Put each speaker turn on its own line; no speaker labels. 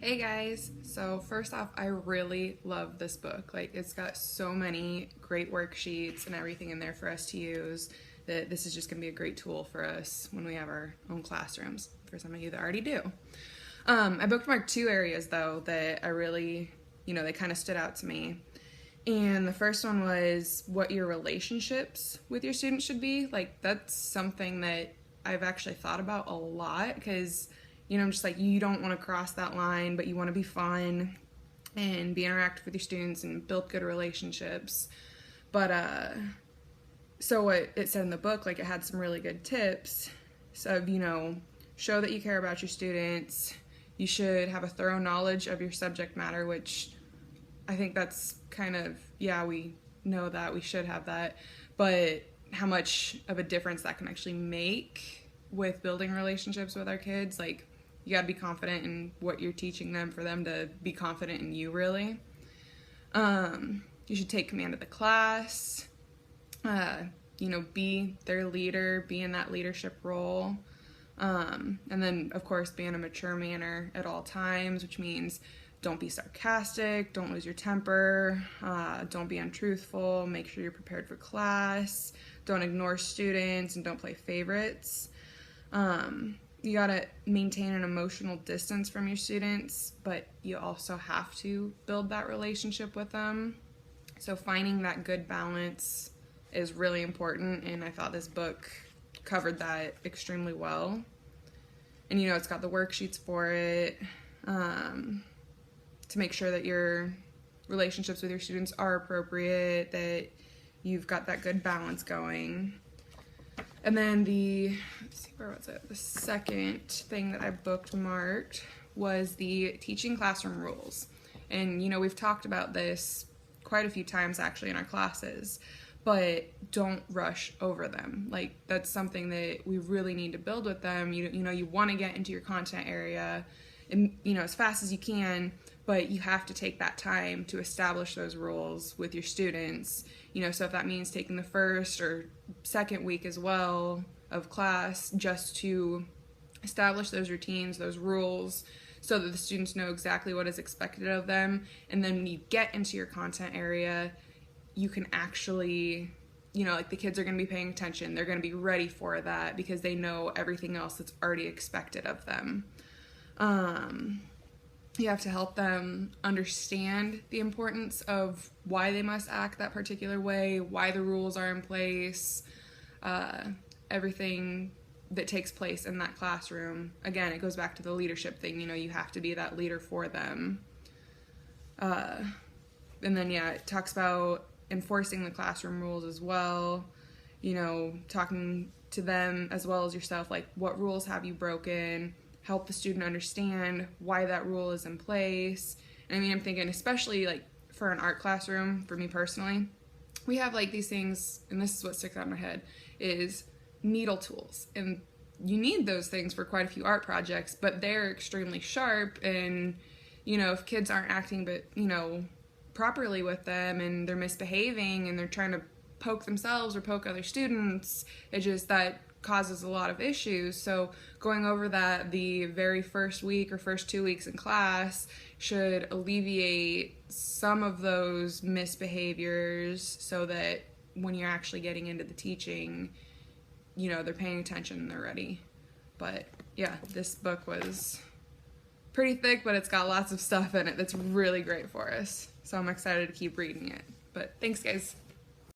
Hey guys, so first off, I really love this book. Like, it's got so many great worksheets and everything in there for us to use that this is just going to be a great tool for us when we have our own classrooms, for some of you that already do. I bookmarked two areas though that I really, they kind of stood out to me. And the first one was what your relationships with your students should be. Like, that's something that I've actually thought about a lot because I'm just like, you don't want to cross that line, but you want to be fun and be interactive with your students and build good relationships. But so what it said in the book, like, it had some really good tips. So, show that you care about your students. You should have a thorough knowledge of your subject matter, which I think that's kind of, yeah, we know that, we should have that, but how much of a difference that can actually make with building relationships with our kids. Like, you got to be confident in what you're teaching them for them to be confident in you, really. You should take command of the class, be their leader, be in that leadership role. And then, of course, be in a mature manner at all times, which means don't be sarcastic, don't lose your temper, don't be untruthful, make sure you're prepared for class, don't ignore students, and don't play favorites. You gotta maintain an emotional distance from your students, but you also have to build that relationship with them. So finding that good balance is really important, and I thought this book covered that extremely well. And it's got the worksheets for it to make sure that your relationships with your students are appropriate, that you've got that good balance going. And then the second thing that I bookmarked was the teaching classroom rules. And we've talked about this quite a few times actually in our classes, but don't rush over them. Like, that's something that we really need to build with them. You want to get into your content area and as fast as you can, but you have to take that time to establish those rules with your students. So if that means taking the first or second week as well of class just to establish those routines, those rules, so that the students know exactly what is expected of them. And then when you get into your content area, you can actually, like, the kids are going to be paying attention. They're going to be ready for that because they know everything else that's already expected of them. You have to help them understand the importance of why they must act that particular way, why the rules are in place, everything that takes place in that classroom. Again, it goes back to the leadership thing. You have to be that leader for them. And then, it talks about enforcing the classroom rules as well, talking to them as well as yourself, like, what rules have you broken? Help the student understand why that rule is in place. And I'm thinking, especially like for an art classroom, for me personally, we have like these things, and this is what sticks out in my head, is needle tools. And you need those things for quite a few art projects, but they're extremely sharp, and if kids aren't acting properly with them, and they're misbehaving and they're trying to poke themselves or poke other students, that causes a lot of issues. So going over that the very first week or first 2 weeks in class should alleviate some of those misbehaviors, so that when you're actually getting into the teaching, they're paying attention and they're ready. But yeah, this book was pretty thick, but it's got lots of stuff in it that's really great for us. So I'm excited to keep reading it. But thanks, guys.